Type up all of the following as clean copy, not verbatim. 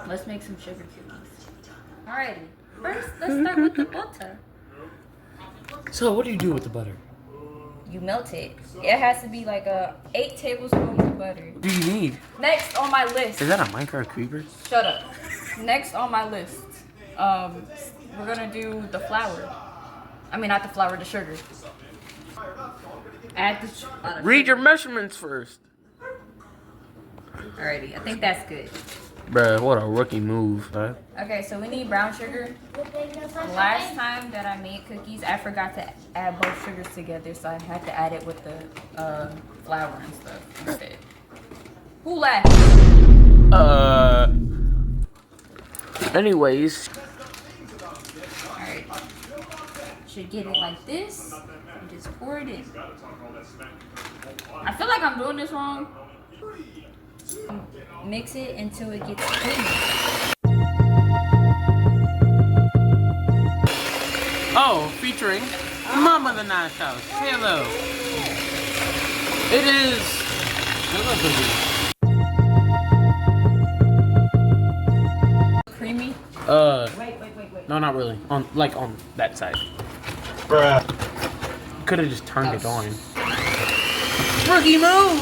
Let's make some sugar cookies. Alrighty. First, let's start with the butter. So, what do you do with the butter? You melt it. It has to be like 8 tablespoons of butter. What do you need? Next on my list. Is that a Minecraft creeper? Shut up. Next on my list, we're gonna do the flour. I mean, not the flour, the sugar. Add the Read your measurements first. Alrighty, I think that's good. Bruh, what a rookie move, huh? Okay, so we need brown sugar. Last time that I made cookies, I forgot to add both sugars together, so I had to add it with the flour and stuff instead. Who laughed? Anyways. Alright. Should get it like this and just pour it in. I feel like I'm doing this wrong. Mix it until it gets creamy. Oh, featuring Mama the Nice House. Hello. It is. Creamy? Wait. No, not really. On that side. Bruh. Could have just turned it on. Rookie move!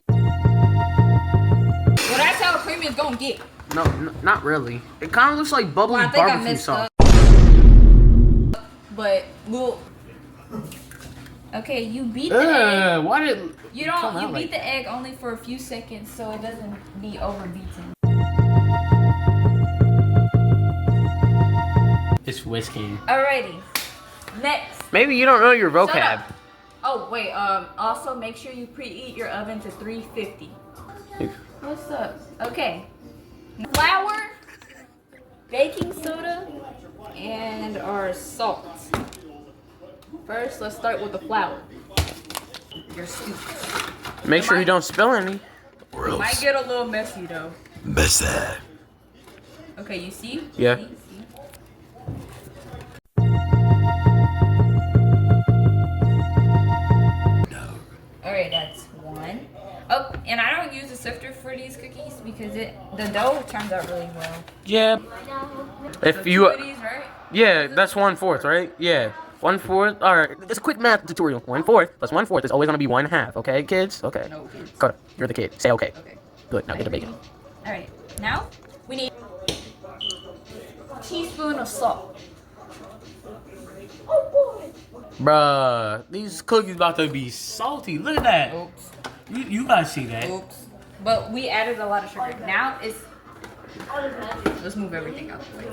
Well, that's how creamy it's gonna get. No, not really. It kind of looks like bubbly barbecue sauce. But we'll. Okay, you beat the egg. Why did you beat the egg only for a few seconds so it doesn't be overbeaten. It's whisking. Alrighty. Next. Maybe you don't know your vocab. Oh wait, also make sure you preheat your oven to 350. What's up? Okay. Flour, baking soda, and our salt. First, let's start with the flour. Your scoop. Make sure you don't spill any. It might get a little messy though. Messy. Okay, you see? Yeah. See? Alright, that's one. Oh, and I don't use a sifter for these cookies because the dough turns out really well. Yeah. If So you. 2 of these, right? Yeah, that's 1/4, right? Yeah. 1/4. Alright, it's a quick math tutorial. 1/4 plus 1/4 is always gonna be 1/2. Okay, kids? Okay. No, kids. Dakotah, you're the kid. Say okay. Okay. Good. Now get the bacon. Alright, now we need a teaspoon of salt. Bruh, these cookies about to be salty. Look at that. Oops. You guys see that? Oops. But we added a lot of sugar. Now it's. Let's move everything out the way.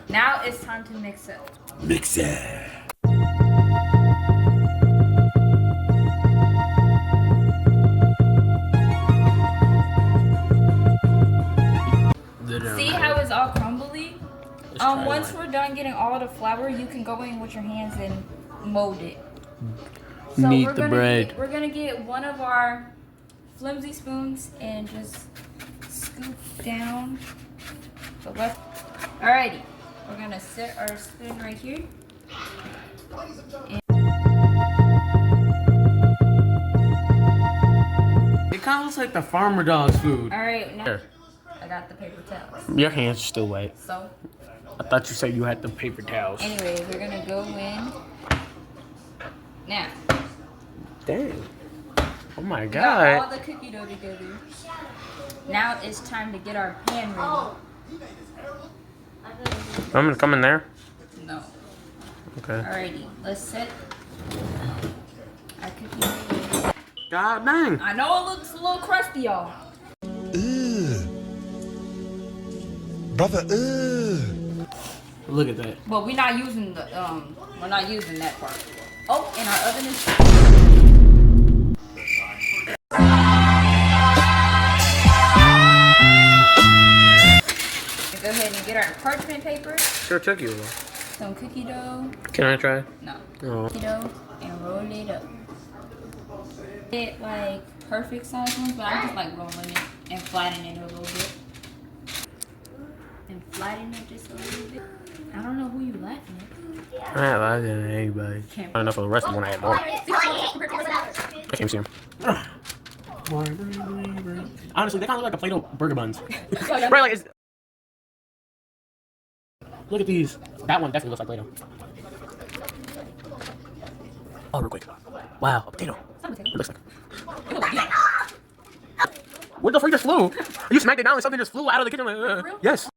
Now it's time to mix it. Mix it. See how it's all crumbly? Once we're done getting all the flour, you can go in with your hands and mold it. So Knead the bread. We're gonna get one of our flimsy spoons and just scoop down the left. Alrighty, we're gonna set our spoon right here. It kind of looks like the farmer dog's food. Alright, now I got the paper towels. Your hands are still wet. So, I thought you said you had the paper towels. anyway, we're gonna go in. Now. Dang. Oh my We got all god. the cookie dough together. Now it's time to get our pan ready. I'm gonna come in there. No. Okay. Alrighty, let's set our cookie dough. God dang. I know it looks a little crusty, y'all. Brother, Look at that. But we're not using that part. Oh, and our oven is. Go ahead and get our parchment paper, Sure took you a while. some cookie dough. Can I try? No. No. Cookie dough and roll it up. Get like perfect size ones, but I just like rolling it and flattening it a little bit. And flatten it just a little bit. I don't know who you laughing at. I ain't laughing at anybody. Not enough for the rest of the one I had more. I can't see him. Honestly, they kind of look like a Play-Doh burger buns. Right, like it's Look at these. That one definitely looks like Play-Doh. Oh, real quick. Wow, a potato. It looks like. What the freak just flew? You smacked it down and something just flew out of the kitchen. Like, yes.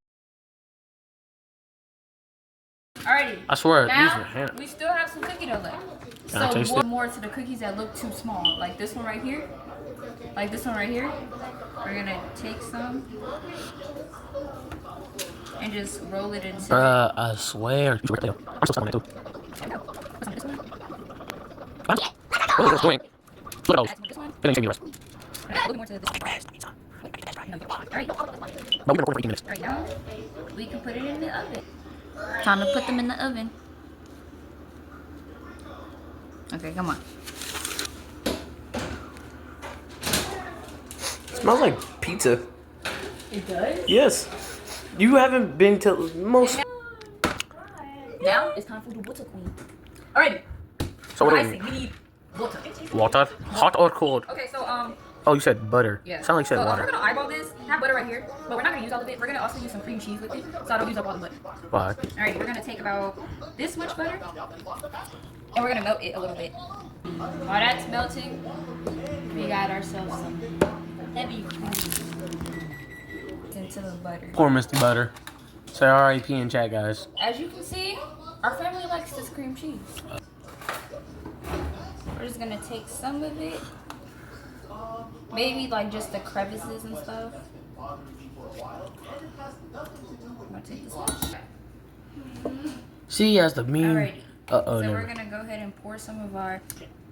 Alrighty. I swear, use your Now, hand. we still have some cookie dough left. Can I taste So it? more to the cookies that look too small. Like this one right here. Like this one right here. We're gonna take some and just roll it into I swear. I'm still stuck on it too. What are you doing? Look at those. It didn't save me the rest. a little more to this. Alright. But we're gonna record for 18 minutes. Right now, we can put it in the oven. Time to put them in the oven. Okay, come on. It smells like pizza. It does? Yes. You haven't been to most. Now it's time for the water queen. Alrighty. So what do icing, we need water. Water? Hot or cold? Okay, so Oh, you said butter. yeah. Sound like you said so, water. we're gonna eyeball this. Have butter right here, but we're not gonna use all of it. We're gonna also use some cream cheese with it, so I don't use up all the butter. Why? Alright, we're gonna take about this much butter, and we're gonna melt it a little bit. While that's melting, we got ourselves some heavy cream into the butter. Poor Mr. Butter. Say R.I.P. in chat, guys. As you can see, our family likes this cream cheese. We're just gonna take some of it. Maybe like just the crevices and stuff. I'm gonna take this one. See, as the mean. Alrighty. So we're gonna go ahead and pour some of our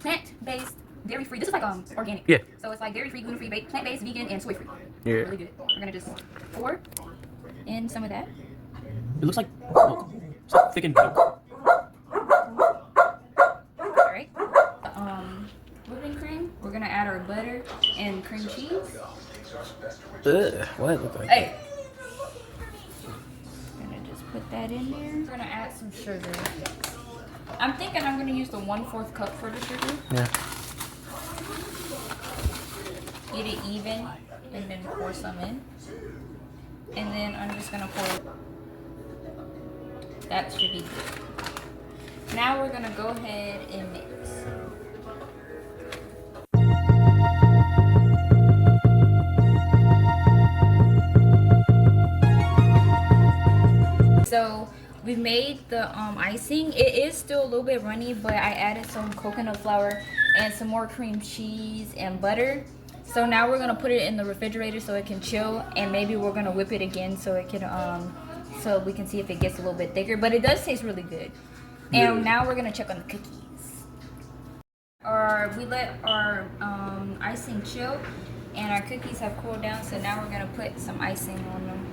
plant-based, dairy-free. This is like organic. Yeah. So it's like dairy-free, gluten-free, plant-based, vegan, and soy-free. Yeah. Really good. We're gonna just pour in some of that. It looks like milk. It's like thickened milk. Alright. Whipping cream. We're gonna add our butter and cream cheese. Ugh, what it look like? Hey. Gonna just put that in there. We're gonna add some sugar. I'm thinking I'm gonna use the 1/4 cup for the sugar. Yeah. Get it even, and then pour some in. And then I'm just gonna pour. That should be good. Now we're gonna go ahead and mix. So we made the icing. It is still a little bit runny, but I added some coconut flour and some more cream cheese and butter. So now we're gonna put it in the refrigerator so it can chill, and maybe we're gonna whip it again so it can so we can see if it gets a little bit thicker. But it does taste really good. And now we're gonna check on the cookies. We let our icing chill, and our cookies have cooled down. So now we're gonna put some icing on them.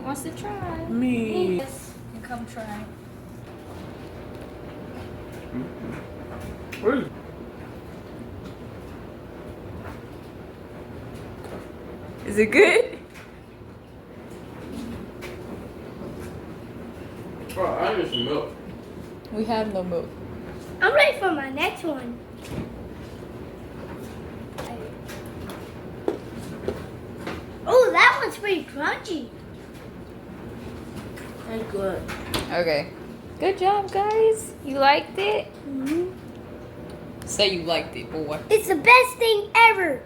Wants to try? Me. Yes, and come try. Is it good? Bro, I need some milk. We have no milk. I'm ready for my next one. Oh, that one's pretty crunchy. That's good. Okay. Good job, guys. You liked it? Mm-hmm. Say you liked it, boy. It's the best thing ever.